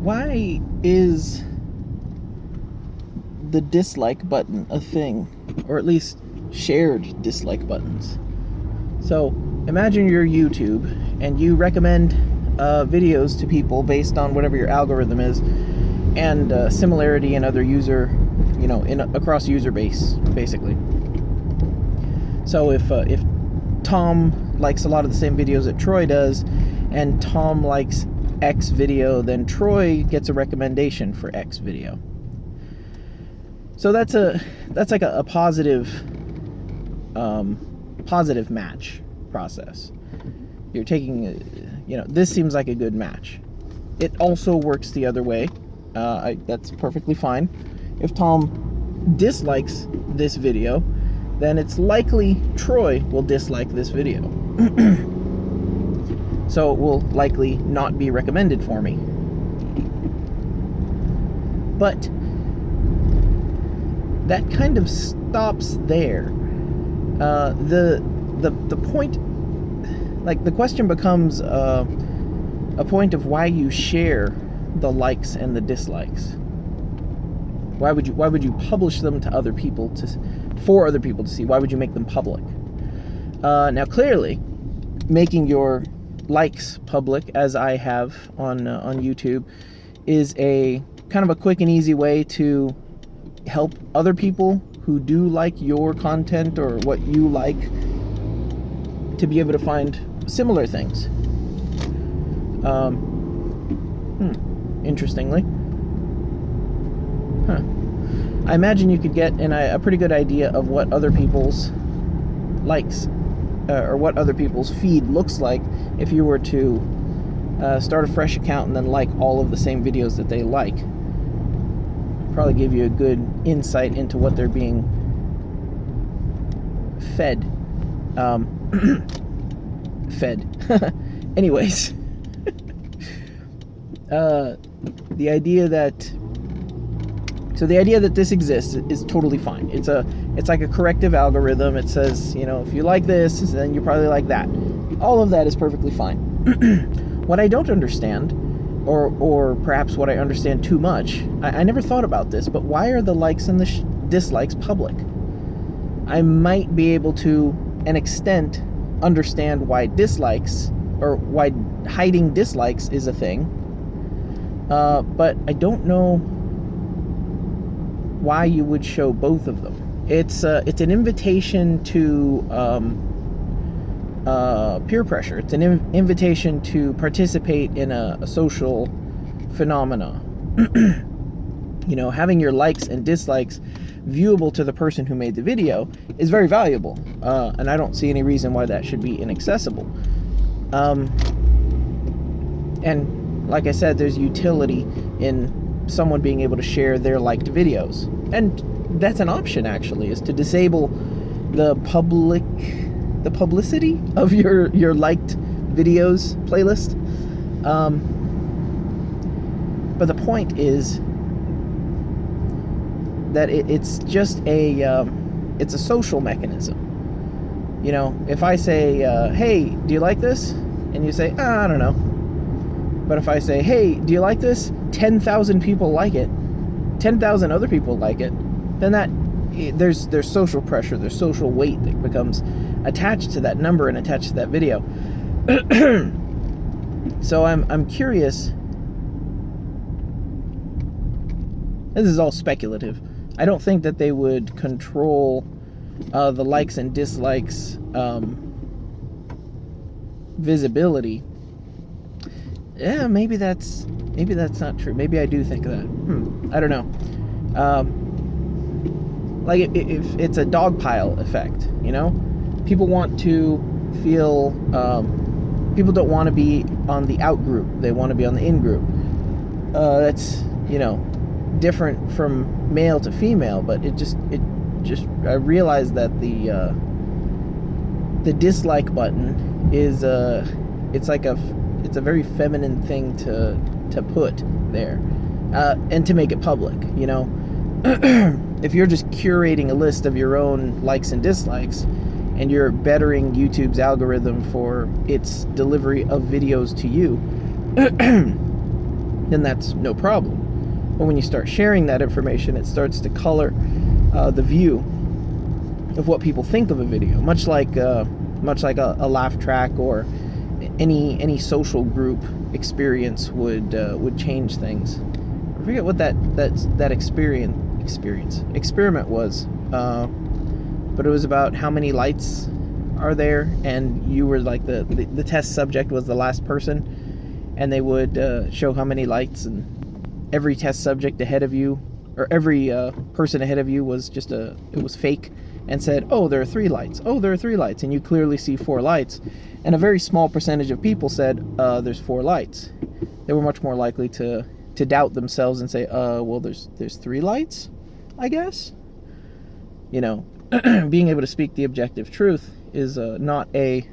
why is the dislike button a thing, or at least shared dislike buttons? So imagine you're YouTube and you recommend videos to people based on whatever your algorithm is, and similarity in other user, across user base, basically. So if Tom likes a lot of the same videos that Troy does, and Tom likes X video, then Troy gets a recommendation for X video. So that's like a positive match process. You're taking, this seems like a good match. It also works the other way. That's perfectly fine. If Tom dislikes this video, then it's likely Troy will dislike this video. So it will likely not be recommended for me. But that kind of stops there. The point, like, the question becomes a point of why you share the likes and the dislikes. Why would you publish them to other people for other people to see? Why would you make them public? Now, clearly, making your likes public, as I have on YouTube, is a kind of a quick and easy way to help other people who do like your content or what you like to be able to find similar things. Interestingly. I imagine you could get a pretty good idea of what other people's likes or what other people's feed looks like if you were to start a fresh account and then like all of the same videos that they like. Probably give you a good insight into what they're being fed. Anyways, the idea that this exists is totally fine. It's like a corrective algorithm. It says, if you like this, then you probably like that. All of that is perfectly fine. What I don't understand, or perhaps what I understand too much, I never thought about this, but why are the likes and the dislikes public? I might be able to, an extent, understand why dislikes, or why hiding dislikes is a thing, but I don't know why you would show both of them. It's an invitation to peer pressure. It's an invitation to participate in a social phenomena. Having your likes and dislikes viewable to the person who made the video is very valuable, and I don't see any reason why that should be inaccessible. And like I said, there's utility in someone being able to share their liked videos, and that's an option, actually, is to disable the publicity of your liked videos playlist. But the point is that it's just it's a social mechanism. If I say, hey, do you like this? And you say, I don't know. But if I say, hey, do you like this? 10,000 people like it. 10,000 other people like it. Then there's social pressure, there's social weight that becomes attached to that number and attached to that video. So I'm curious. This is all speculative. I don't think that they would control the likes and dislikes visibility. Yeah, maybe that's not true. Maybe I do think that. I don't know. Like if it's a dogpile effect, people want to feel. People don't want to be on the out group. They want to be on the in group. That's different from male to female, but it just I realized that the dislike button is it's a very feminine thing to put there, and to make it public. If you're just curating a list of your own likes and dislikes, and you're bettering YouTube's algorithm for its delivery of videos to you, then then that's no problem. But when you start sharing that information, it starts to color the view of what people think of a video, much like a laugh track or any social group experience would change things. I forget what that experiment was, but it was about how many lights are there, and you were like the test subject was the last person, and they would show how many lights, and every test subject ahead of you, or every person ahead of you was it was fake, and said, oh, there are 3 lights, oh, there are 3 lights, and you clearly see 4 lights, and a very small percentage of people said there's 4 lights. They were much more likely to doubt themselves and say, well, there's 3 lights, I guess. You know, being able to speak the objective truth is not a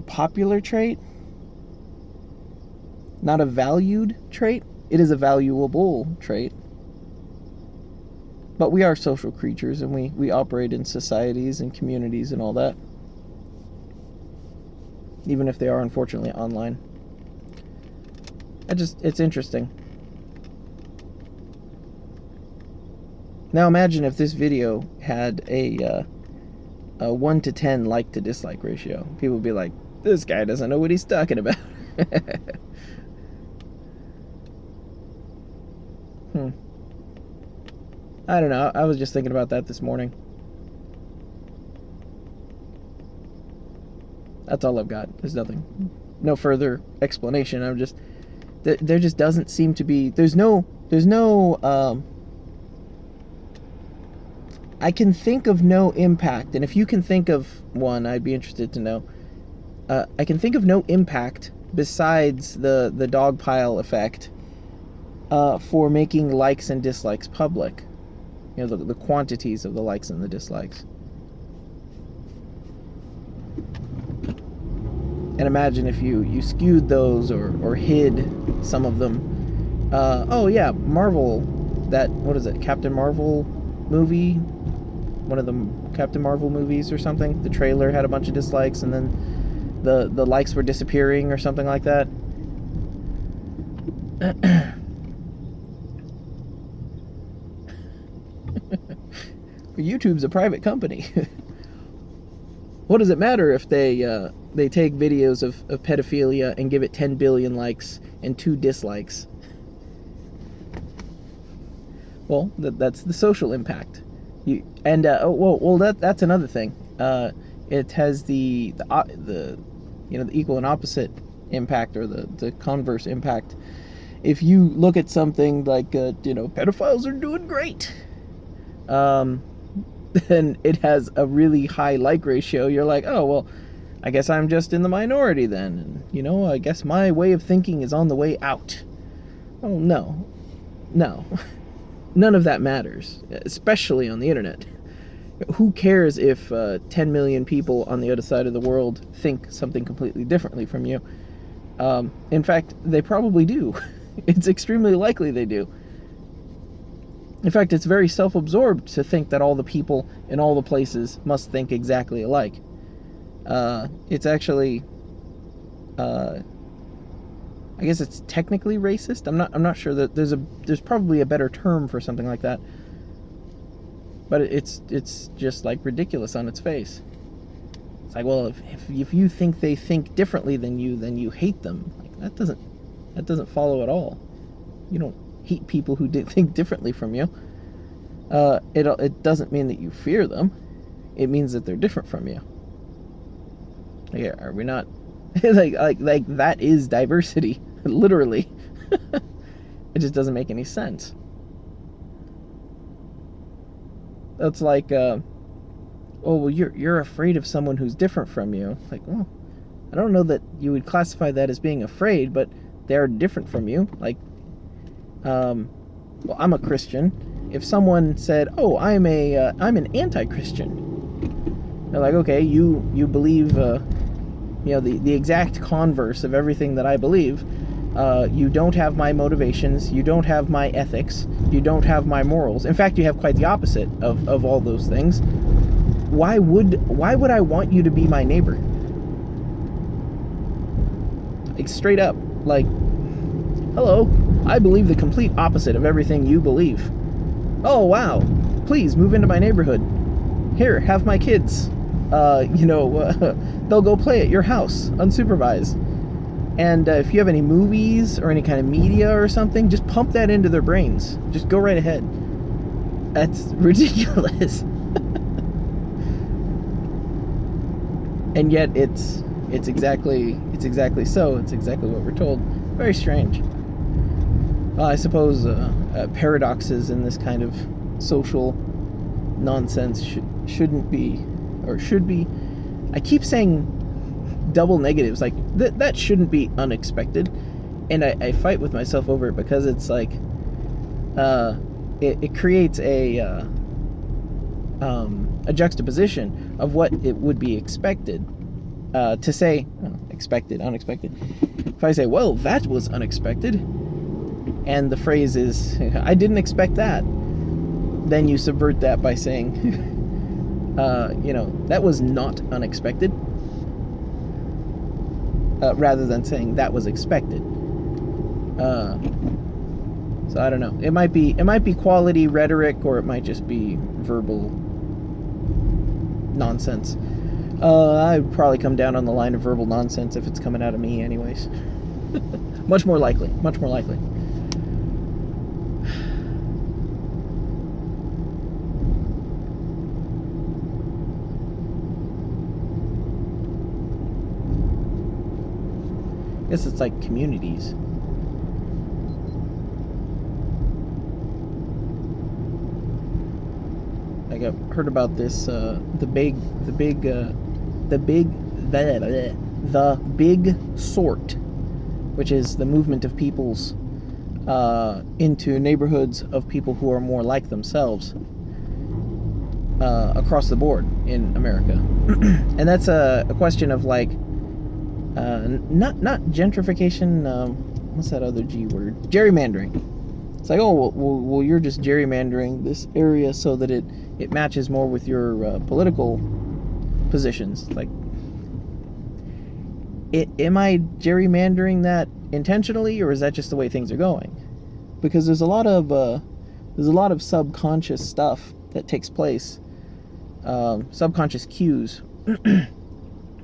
popular trait, not a valued trait. It is a valuable trait. But we are social creatures, and we operate in societies and communities and all that, even if they are unfortunately online. It's interesting. Now imagine if this video had a 1 to 10 like to dislike ratio. People would be like, this guy doesn't know what he's talking about. I don't know. I was just thinking about that this morning. That's all I've got. There's no further explanation. There just doesn't seem to be, there's no I can think of no impact, and if you can think of one, I'd be interested to know. I can think of no impact besides the dogpile effect for making likes and dislikes public. You know, the quantities of the likes and the dislikes. And imagine if you skewed those or hid some of them. Oh yeah, Marvel, what is it, Captain Marvel movie? One of the Captain Marvel movies or something. The trailer had a bunch of dislikes, and then the likes were disappearing or something like that. YouTube's a private company. What does it matter if they take videos of pedophilia and give it 10 billion likes and 2 dislikes? Well, that's the social impact. That's another thing. It has the equal and opposite impact, or the converse impact. If you look at something like pedophiles are doing great, then it has a really high like ratio. You're like, oh, well, I guess I'm just in the minority then. And, I guess my way of thinking is on the way out. Oh, no. None of that matters, especially on the internet. Who cares if 10 million people on the other side of the world think something completely differently from you? In fact, they probably do. It's extremely likely they do. In fact, it's very self-absorbed to think that all the people in all the places must think exactly alike. It's actually, I guess it's technically racist. I'm not sure that there's probably a better term for something like that. But it's just like ridiculous on its face. It's like, well, if you think they think differently than you hate them. Like, that doesn't follow at all. You don't hate people who think differently from you. It doesn't mean that you fear them. It means that they're different from you. Like, are we not like that is diversity, literally. It just doesn't make any sense. That's like, well, you're afraid of someone who's different from you. Like, well, I don't know that you would classify that as being afraid, but they're different from you. Like, well, I'm a Christian. If someone said, "Oh, I'm an anti-Christian," they're like, "Okay, you believe, the exact converse of everything that I believe. You don't have my motivations. You don't have my ethics. You don't have my morals. In fact, you have quite the opposite of all those things. Why would I want you to be my neighbor? like straight up, like, hello, I believe the complete opposite of everything you believe. Oh, wow, please move into my neighborhood. Here, have my kids. They'll go play at your house, unsupervised. And if you have any movies or any kind of media or something, just pump that into their brains. Just go right ahead. That's ridiculous. And yet it's exactly so. It's exactly what we're told. Very strange. Well, I suppose paradoxes in this kind of social nonsense shouldn't be, or should be. I keep saying double negatives, like that shouldn't be unexpected, and I fight with myself over it because it's like it creates a juxtaposition of what it would be expected to say. Expected, unexpected. If I say, well, that was unexpected, and the phrase is, I didn't expect that, then you subvert that by saying, that was not unexpected, rather than saying that was expected. So I don't know. It might be quality rhetoric, or it might just be verbal nonsense. I'd probably come down on the line of verbal nonsense if it's coming out of me anyways. Much more likely. I guess it's like communities. Like I've heard about this, the big sort, which is the movement of peoples into neighborhoods of people who are more like themselves across the board in America. And that's a question of like not gentrification. What's that other G word? Gerrymandering. It's like, oh, well, you're just gerrymandering this area so that it matches more with your political positions. Like, am I gerrymandering that intentionally, or is that just the way things are going? Because there's a lot of subconscious stuff that takes place, subconscious cues.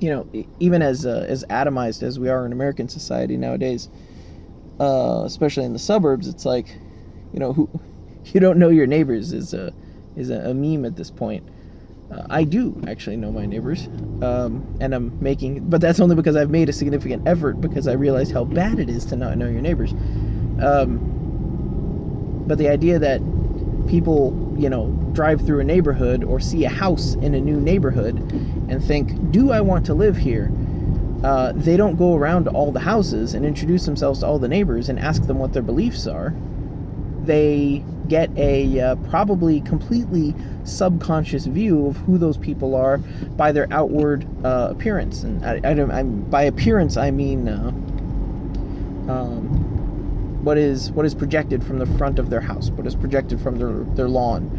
Even as atomized as we are in American society nowadays, especially in the suburbs, it's like, who you don't know your neighbors is a meme at this point. I do actually know my neighbors, and but that's only because I've made a significant effort, because I realized how bad it is to not know your neighbors. But the idea that people, drive through a neighborhood or see a house in a new neighborhood and think, do I want to live here? They don't go around to all the houses and introduce themselves to all the neighbors and ask them what their beliefs are. They get a probably completely subconscious view of who those people are by their outward appearance. And by appearance, I mean what is projected from the front of their house, what is projected from their lawn,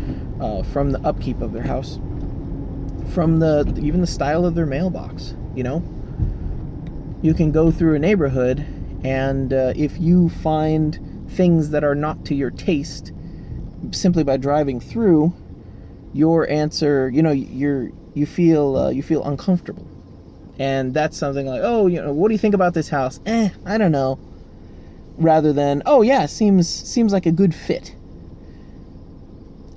from the upkeep of their house, from even the style of their mailbox. You can go through a neighborhood, and if you find things that are not to your taste, simply by driving through, your answer, you feel uncomfortable, and that's something like, oh, what do you think about this house? I don't know. Rather than, oh yeah, seems like a good fit.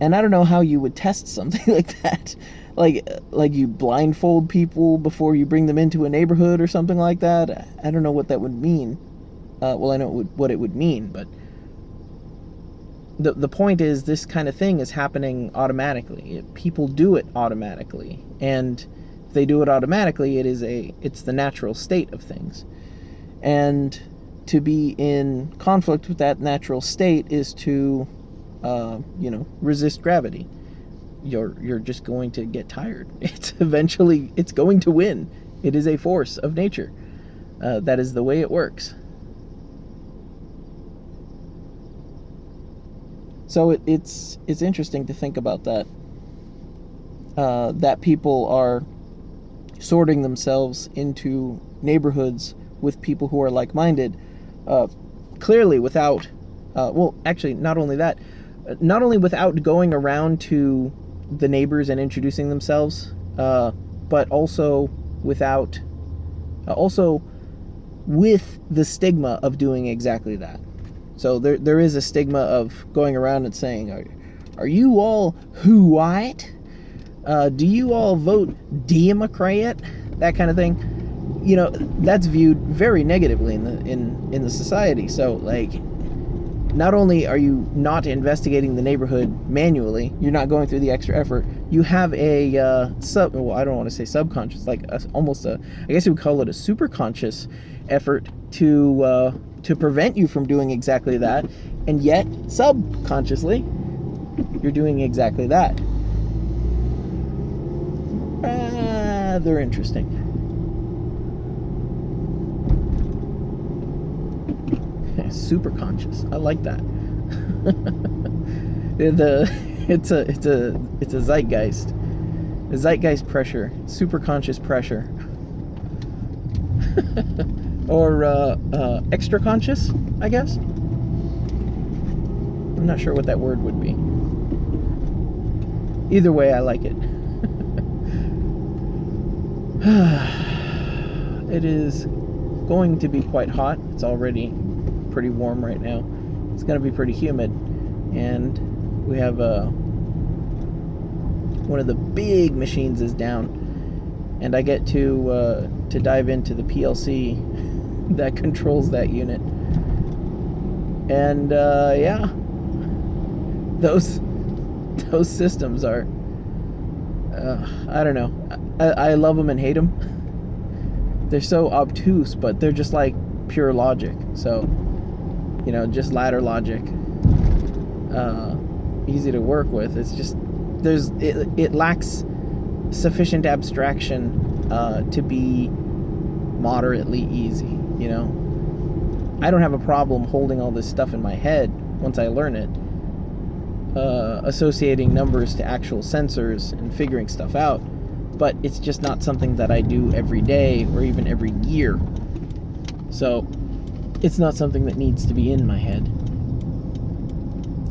And I don't know how you would test something like that. Like you blindfold people before you bring them into a neighborhood or something like that. I don't know what that would mean. Well, I know what it would mean, but the point is, this kind of thing is happening automatically. People do it automatically, and if they do it automatically, it's the natural state of things. And to be in conflict with that natural state is to, resist gravity. You're just going to get tired. It's going to win. It is a force of nature. That is the way it works. So it's interesting to think about that. That people are sorting themselves into neighborhoods with people who are like-minded, clearly without, well, actually, not only that, not only without going around to the neighbors and introducing themselves, but also without, also with the stigma of doing exactly that. So there is a stigma of going around and saying, are you all who white? Do you all vote Democrat? That kind of thing. You know, that's viewed very negatively in the society. So, like, not only are you not investigating the neighborhood manually, you're not going through the extra effort, you have a well, I don't want to say subconscious, like almost a, I guess you would call it a superconscious effort to prevent you from doing exactly that, and yet subconsciously you're doing exactly that. They're interesting. Super conscious. I like that. It's a zeitgeist. A zeitgeist pressure. Super conscious pressure. Or extra conscious, I guess. I'm not sure what that word would be. Either way, I like it. It is going to be quite hot. It's already pretty warm right now. It's going to be pretty humid, and we have one of the big machines is down, and I get to dive into the PLC that controls that unit, and yeah, those systems are I don't know, I love them and hate them. They're so obtuse, but they're just like pure logic. So, you know, just ladder logic, easy to work with. It's just it lacks sufficient abstraction to be moderately easy. You know, I don't have a problem holding all this stuff in my head once I learn it, associating numbers to actual sensors and figuring stuff out. But it's just not something that I do every day or even every year. So it's not something that needs to be in my head.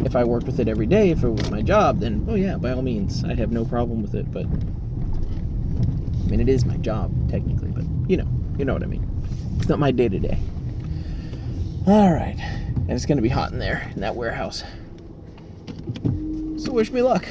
If I worked with it every day, if it was my job, then, oh yeah, by all means, I'd have no problem with it. But, I mean, it is my job, technically, but, you know what I mean. It's not my day-to-day. All right. And it's going to be hot in there, in that warehouse. So wish me luck.